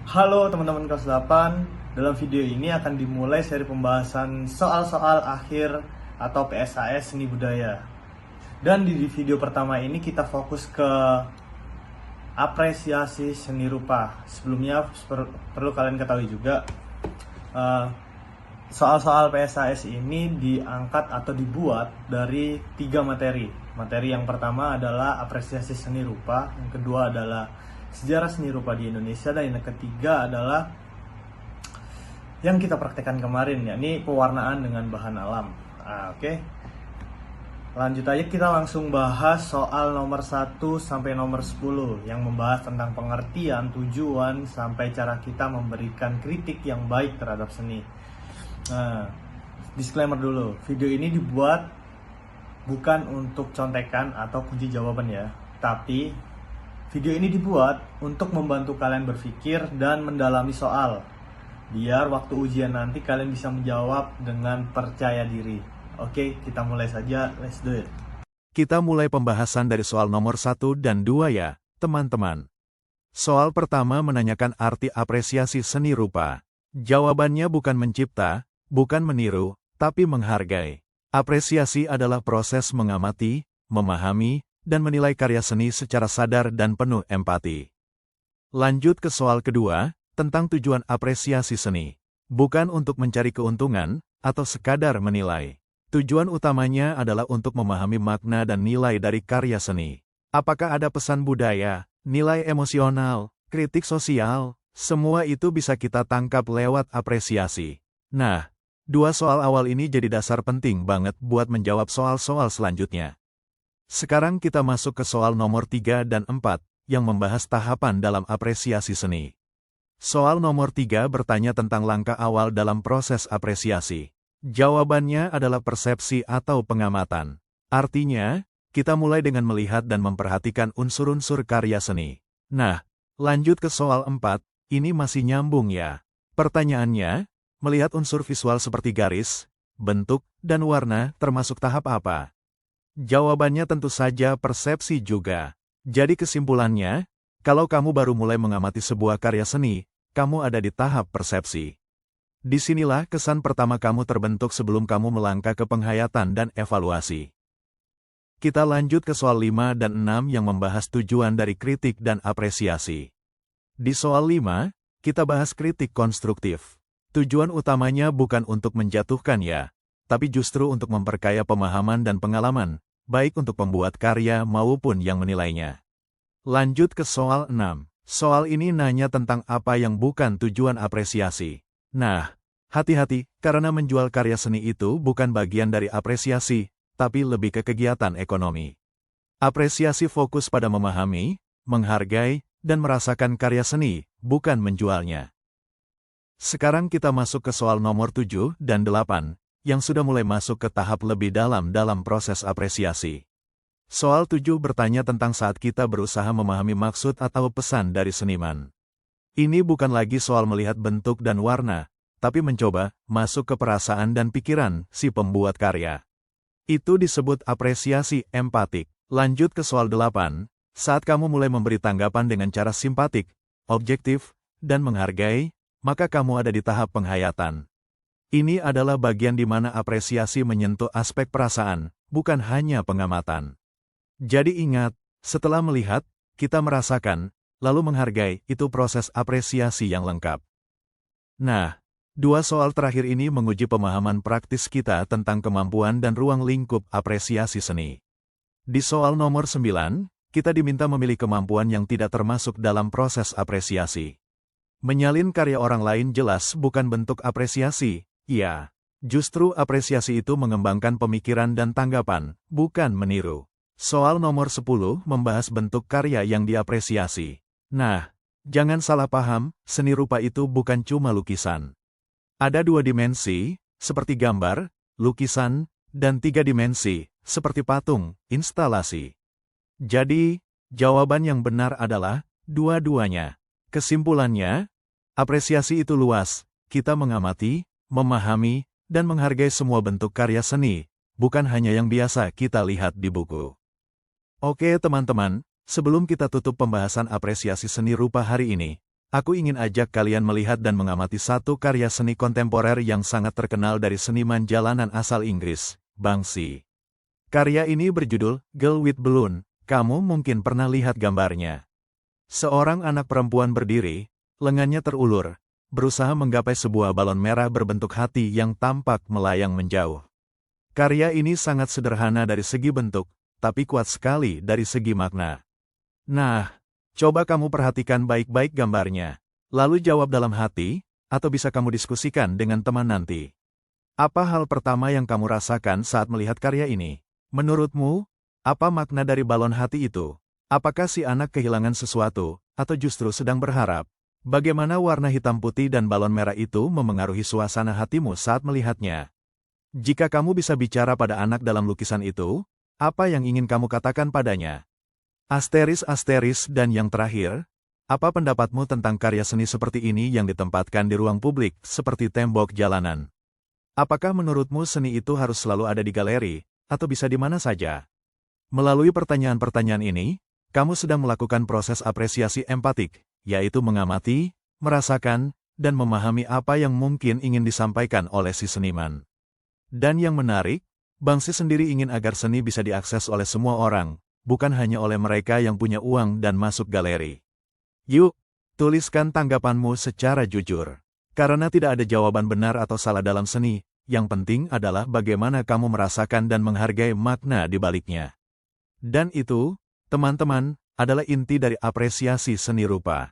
Halo teman-teman kelas 8. Dalam video ini akan dimulai seri pembahasan soal-soal akhir atau PSAS seni budaya. Dan di video pertama ini kita fokus ke apresiasi seni rupa. Sebelumnya perlu kalian ketahui juga eh, soal-soal PSAS ini diangkat atau dibuat dari 3 materi. Materi yang pertama adalah apresiasi seni rupa, yang kedua adalah sejarah seni rupa di Indonesia, dan yang ketiga adalah yang kita praktekkan kemarin, yakni pewarnaan dengan bahan alam. Oke. Lanjut aja, kita langsung bahas soal nomor 1 sampai nomor 10 yang membahas tentang pengertian, tujuan, sampai cara kita memberikan kritik yang baik terhadap seni. Disclaimer dulu, video ini dibuat bukan untuk contekan atau kunci jawaban ya, tapi video ini dibuat untuk membantu kalian berpikir dan mendalami soal, biar waktu ujian nanti kalian bisa menjawab dengan percaya diri. Oke, kita mulai saja, let's do it. Kita mulai pembahasan dari soal nomor 1 dan 2 ya, teman-teman. Soal pertama menanyakan arti apresiasi seni rupa. Jawabannya bukan mencipta, bukan meniru, tapi menghargai. Apresiasi adalah proses mengamati, memahami, dan menilai karya seni secara sadar dan penuh empati. Lanjut ke soal kedua, tentang tujuan apresiasi seni. Bukan untuk mencari keuntungan, atau sekadar menilai. Tujuan utamanya adalah untuk memahami makna dan nilai dari karya seni. Apakah ada pesan budaya, nilai emosional, kritik sosial, semua itu bisa kita tangkap lewat apresiasi. Nah, 2 soal awal ini jadi dasar penting banget buat menjawab soal-soal selanjutnya. Sekarang kita masuk ke soal nomor 3 dan 4, yang membahas tahapan dalam apresiasi seni. Soal nomor 3 bertanya tentang langkah awal dalam proses apresiasi. Jawabannya adalah persepsi atau pengamatan. Artinya, kita mulai dengan melihat dan memperhatikan unsur-unsur karya seni. Nah, lanjut ke soal 4, ini masih nyambung ya. Pertanyaannya, melihat unsur visual seperti garis, bentuk, dan warna termasuk tahap apa? Jawabannya tentu saja persepsi juga. Jadi kesimpulannya, kalau kamu baru mulai mengamati sebuah karya seni, kamu ada di tahap persepsi. Disinilah kesan pertama kamu terbentuk sebelum kamu melangkah ke penghayatan dan evaluasi. Kita lanjut ke soal 5 dan 6 yang membahas tujuan dari kritik dan apresiasi. Di soal 5, kita bahas kritik konstruktif. Tujuan utamanya bukan untuk menjatuhkan ya, tapi justru untuk memperkaya pemahaman dan pengalaman, baik untuk pembuat karya maupun yang menilainya. Lanjut ke soal 6. Soal ini nanya tentang apa yang bukan tujuan apresiasi. Nah, hati-hati, karena menjual karya seni itu bukan bagian dari apresiasi, tapi lebih ke kegiatan ekonomi. Apresiasi fokus pada memahami, menghargai, dan merasakan karya seni, bukan menjualnya. Sekarang kita masuk ke soal nomor 7 dan 8, yang sudah mulai masuk ke tahap lebih dalam proses apresiasi. Soal 7 bertanya tentang saat kita berusaha memahami maksud atau pesan dari seniman. Ini bukan lagi soal melihat bentuk dan warna, tapi mencoba masuk ke perasaan dan pikiran si pembuat karya. Itu disebut apresiasi empatik. Lanjut ke soal 8, saat kamu mulai memberi tanggapan dengan cara simpatik, objektif, dan menghargai, maka kamu ada di tahap penghayatan. Ini adalah bagian di mana apresiasi menyentuh aspek perasaan, bukan hanya pengamatan. Jadi ingat, setelah melihat, kita merasakan, lalu menghargai, itu proses apresiasi yang lengkap. Nah, 2 soal terakhir ini menguji pemahaman praktis kita tentang kemampuan dan ruang lingkup apresiasi seni. Di soal nomor 9, kita diminta memilih kemampuan yang tidak termasuk dalam proses apresiasi. Menyalin karya orang lain jelas bukan bentuk apresiasi, ya. Justru apresiasi itu mengembangkan pemikiran dan tanggapan, bukan meniru. Soal nomor 10 membahas bentuk karya yang diapresiasi. Nah, jangan salah paham, seni rupa itu bukan cuma lukisan. Ada 2 dimensi, seperti gambar, lukisan, dan 3 dimensi, seperti patung, instalasi. Jadi, jawaban yang benar adalah dua-duanya. Kesimpulannya, apresiasi itu luas, kita mengamati, memahami, dan menghargai semua bentuk karya seni, bukan hanya yang biasa kita lihat di buku. Oke teman-teman, sebelum kita tutup pembahasan apresiasi seni rupa hari ini, aku ingin ajak kalian melihat dan mengamati satu karya seni kontemporer yang sangat terkenal dari seniman jalanan asal Inggris, Banksy. Karya ini berjudul Girl with Balloon. Kamu mungkin pernah lihat gambarnya. Seorang anak perempuan berdiri, lengannya terulur, berusaha menggapai sebuah balon merah berbentuk hati yang tampak melayang menjauh. Karya ini sangat sederhana dari segi bentuk, tapi kuat sekali dari segi makna. Nah, coba kamu perhatikan baik-baik gambarnya, lalu jawab dalam hati, atau bisa kamu diskusikan dengan teman nanti. Apa hal pertama yang kamu rasakan saat melihat karya ini? Menurutmu, apa makna dari balon hati itu? Apakah si anak kehilangan sesuatu, atau justru sedang berharap? Bagaimana warna hitam putih dan balon merah itu memengaruhi suasana hatimu saat melihatnya? Jika kamu bisa bicara pada anak dalam lukisan itu, apa yang ingin kamu katakan padanya? Asteris dan yang terakhir, apa pendapatmu tentang karya seni seperti ini yang ditempatkan di ruang publik, seperti tembok jalanan? Apakah menurutmu seni itu harus selalu ada di galeri, atau bisa di mana saja? Melalui pertanyaan-pertanyaan ini, kamu sedang melakukan proses apresiasi empatik, yaitu mengamati, merasakan, dan memahami apa yang mungkin ingin disampaikan oleh si seniman. Dan yang menarik, Banksy sendiri ingin agar seni bisa diakses oleh semua orang, bukan hanya oleh mereka yang punya uang dan masuk galeri. Yuk, tuliskan tanggapanmu secara jujur. Karena tidak ada jawaban benar atau salah dalam seni, yang penting adalah bagaimana kamu merasakan dan menghargai makna di baliknya. Dan itu, teman-teman, adalah inti dari apresiasi seni rupa.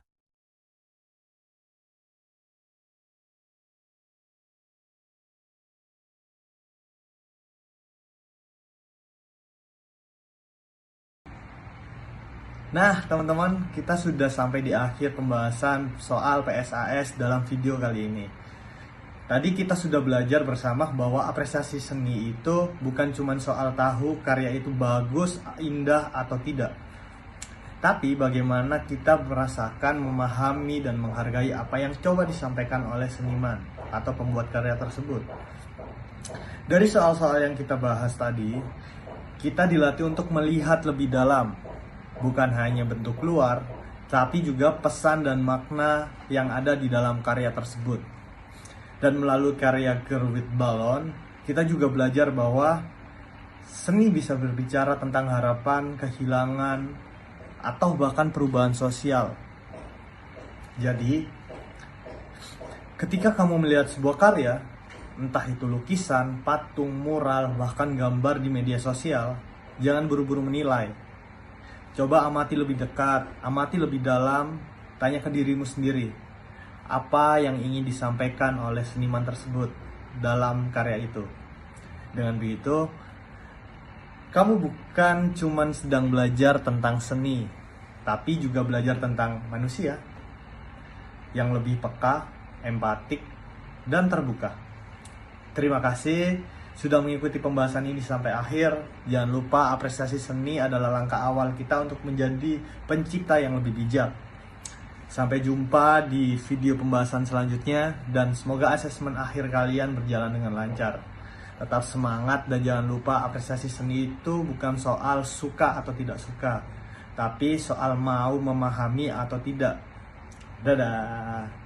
Nah, teman-teman, kita sudah sampai di akhir pembahasan soal PSAS dalam video kali ini. Tadi kita sudah belajar bersama bahwa apresiasi seni itu bukan cuma soal tahu karya itu bagus, indah, atau tidak. Tapi bagaimana kita merasakan, memahami, dan menghargai apa yang coba disampaikan oleh seniman atau pembuat karya tersebut. Dari soal-soal yang kita bahas tadi, kita dilatih untuk melihat lebih dalam. Bukan hanya bentuk luar, tapi juga pesan dan makna yang ada di dalam karya tersebut. Dan melalui karya Girl with Balloon, kita juga belajar bahwa seni bisa berbicara tentang harapan, kehilangan, atau bahkan perubahan sosial. Jadi, ketika kamu melihat sebuah karya, entah itu lukisan, patung, mural, bahkan gambar di media sosial, jangan buru-buru menilai. Coba amati lebih dekat, amati lebih dalam, tanya ke dirimu sendiri. Apa yang ingin disampaikan oleh seniman tersebut dalam karya itu. Dengan begitu, kamu bukan cuma sedang belajar tentang seni, tapi juga belajar tentang manusia yang lebih peka, empatik, dan terbuka. Terima kasih sudah mengikuti pembahasan ini sampai akhir. Jangan lupa apresiasi seni adalah langkah awal kita untuk menjadi pencipta yang lebih bijak. Sampai jumpa di video pembahasan selanjutnya dan semoga asesmen akhir kalian berjalan dengan lancar. Tetap semangat dan jangan lupa apresiasi seni itu bukan soal suka atau tidak suka, tapi soal mau memahami atau tidak. Dadah.